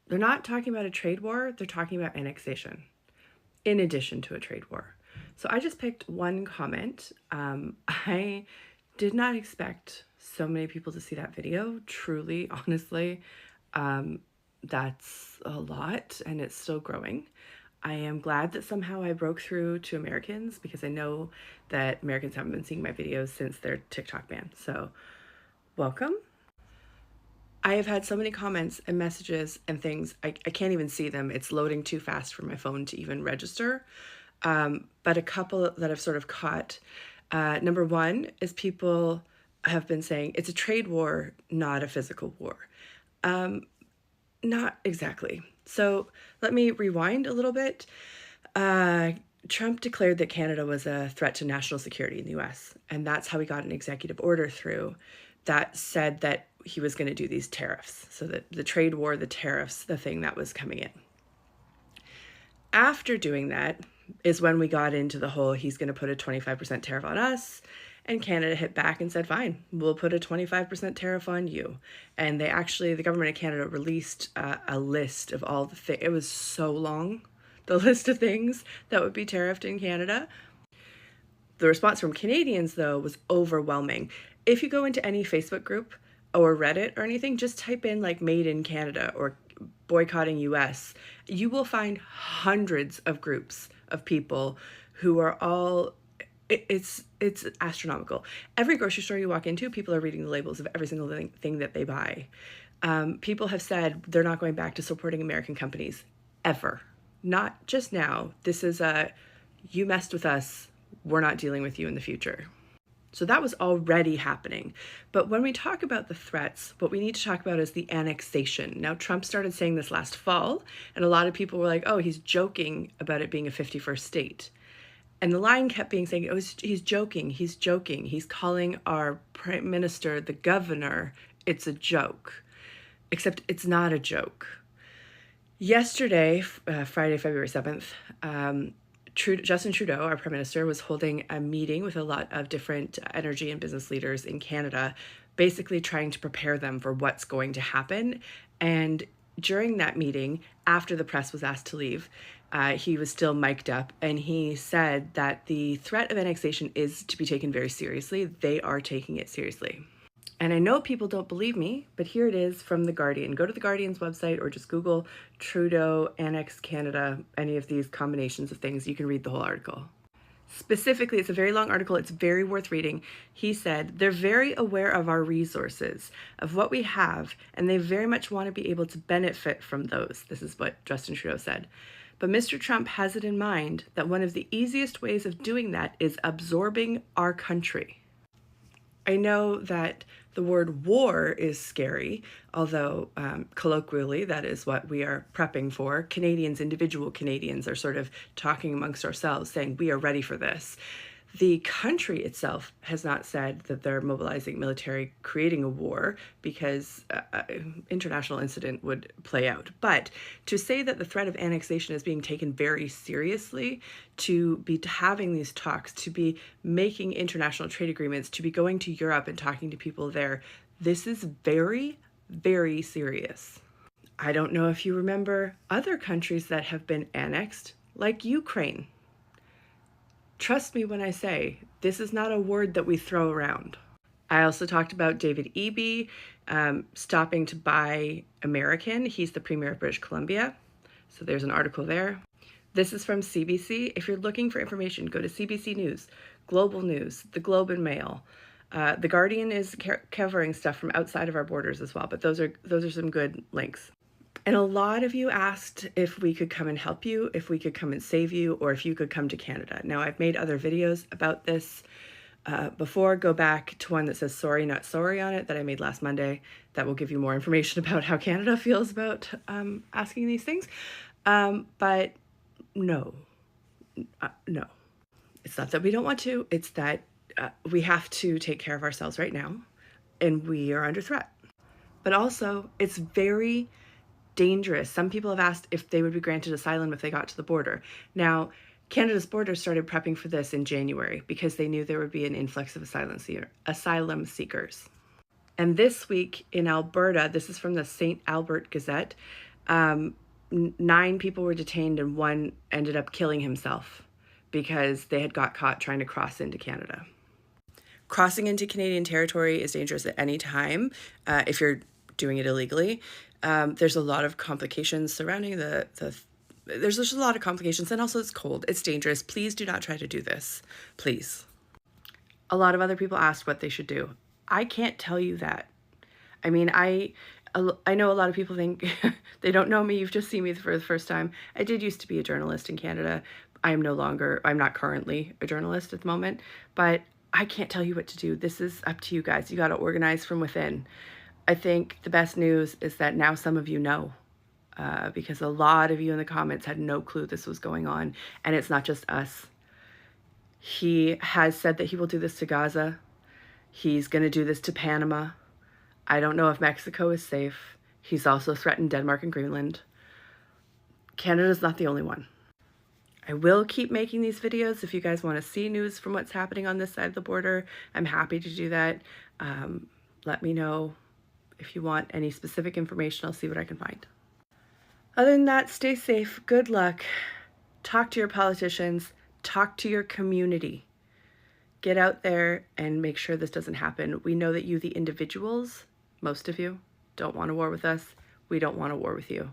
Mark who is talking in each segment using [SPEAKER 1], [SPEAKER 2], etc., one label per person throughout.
[SPEAKER 1] they're not talking about a trade war, they're talking about annexation in addition to a trade war. So I just picked one comment. I did not expect so many people to see that video. Truly, honestly, that's a lot and it's still growing. I am glad that somehow I broke through to Americans because I know that Americans haven't been seeing my videos since their TikTok ban. So, welcome. I have had so many comments and messages and things, I can't even see them. It's loading too fast for my phone to even register. But a couple that I've sort of caught. Number one is people have been saying it's a trade war, not a physical war. Not exactly. So let me rewind a little bit. Trump declared that Canada was a threat to national security in the US, and that's how he got an executive order through that said that he was going to do these tariffs. So that the trade war, the tariffs, the thing that was coming in. After doing that is when we got into the whole he's going to put a 25% tariff on us, and Canada hit back and said, fine, we'll put a 25% tariff on you. And they actually, the government of Canada released a list of all the things. It was so long, the list of things that would be tariffed in Canada. The response from Canadians, though, was overwhelming. If you go into any Facebook group or Reddit or anything, just type in like made in Canada or boycotting US, you will find hundreds of groups of people who are all, it's astronomical. Every grocery store you walk into, people are reading the labels of every single thing that they buy. People have said they're not going back to supporting American companies ever. Not just now. This is you messed with us, we're not dealing with you in the future. So that was already happening. But when we talk about the threats, what we need to talk about is the annexation. Now, Trump started saying this last fall, and a lot of people were like, oh, he's joking about it being a 51st state. And the line kept being saying, oh, he's joking, he's joking. He's calling our prime minister the governor. It's a joke. Except it's not a joke. Yesterday, Friday, February 7th, Justin Trudeau, our prime minister, was holding a meeting with a lot of different energy and business leaders in Canada, basically trying to prepare them for what's going to happen. And during that meeting, after the press was asked to leave, he was still mic'd up, and he said that the threat of annexation is to be taken very seriously. They are taking it seriously. And I know people don't believe me, but here it is from The Guardian. Go to The Guardian's website or just Google Trudeau, Annex Canada, any of these combinations of things. You can read the whole article. Specifically, it's a very long article. It's very worth reading. He said, they're very aware of our resources, of what we have, and they very much want to be able to benefit from those. This is what Justin Trudeau said. But Mr. Trump has it in mind that one of the easiest ways of doing that is absorbing our country. I know that the word war is scary, although colloquially that is what we are prepping for. Canadians, individual Canadians, are sort of talking amongst ourselves saying we are ready for this. The country itself has not said that they're mobilizing military, creating a war, because international incident would play out. But to say that the threat of annexation is being taken very seriously, to be having these talks, to be making international trade agreements, to be going to Europe and talking to people there, this is very, very serious. I don't know if you remember other countries that have been annexed, like Ukraine. Trust me when I say, this is not a word that we throw around. I also talked about David Eby stopping to buy American. He's the Premier of British Columbia. So there's an article there. This is from CBC. If you're looking for information, go to CBC News, Global News, The Globe and Mail. The Guardian is covering stuff from outside of our borders as well, but those are some good links. And a lot of you asked if we could come and help you, if we could come and save you, or if you could come to Canada. Now, I've made other videos about this before. Go back to one that says sorry, not sorry on it that I made last Monday. That will give you more information about how Canada feels about asking these things. But no. It's not that we don't want to. It's that we have to take care of ourselves right now, and we are under threat. But also, it's very dangerous. Some people have asked if they would be granted asylum if they got to the border. Now, Canada's border started prepping for this in January because they knew there would be an influx of asylum seekers. And this week in Alberta, this is from the St. Albert Gazette, 9 people were detained and 1 ended up killing himself because they had got caught trying to cross into Canada. Crossing into Canadian territory is dangerous at any time if you're doing it illegally. There's a lot of complications surrounding there's just a lot of complications, and also it's cold. It's dangerous. Please do not try to do this. Please. A lot of other people asked what they should do. I can't tell you that. I mean, I know a lot of people think they don't know me. You've just seen me for the first time. I did used to be a journalist in Canada. I'm not currently a journalist at the moment, but I can't tell you what to do. This is up to you guys. You got to organize from within. I think the best news is that now some of you know, because a lot of you in the comments had no clue this was going on, and it's not just us. He has said that he will do this to Gaza. He's going to do this to Panama. I don't know if Mexico is safe. He's also threatened Denmark and Greenland. Canada's not the only one. I will keep making these videos if you guys want to see news from what's happening on this side of the border. I'm happy to do that. Let me know if you want any specific information. I'll see what I can find. Other than that, stay safe. Good luck. Talk to your politicians. Talk to your community. Get out there and make sure this doesn't happen. We know that you, the individuals, most of you, don't want a war with us. We don't want a war with you.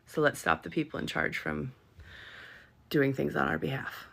[SPEAKER 1] So let's stop the people in charge from doing things on our behalf.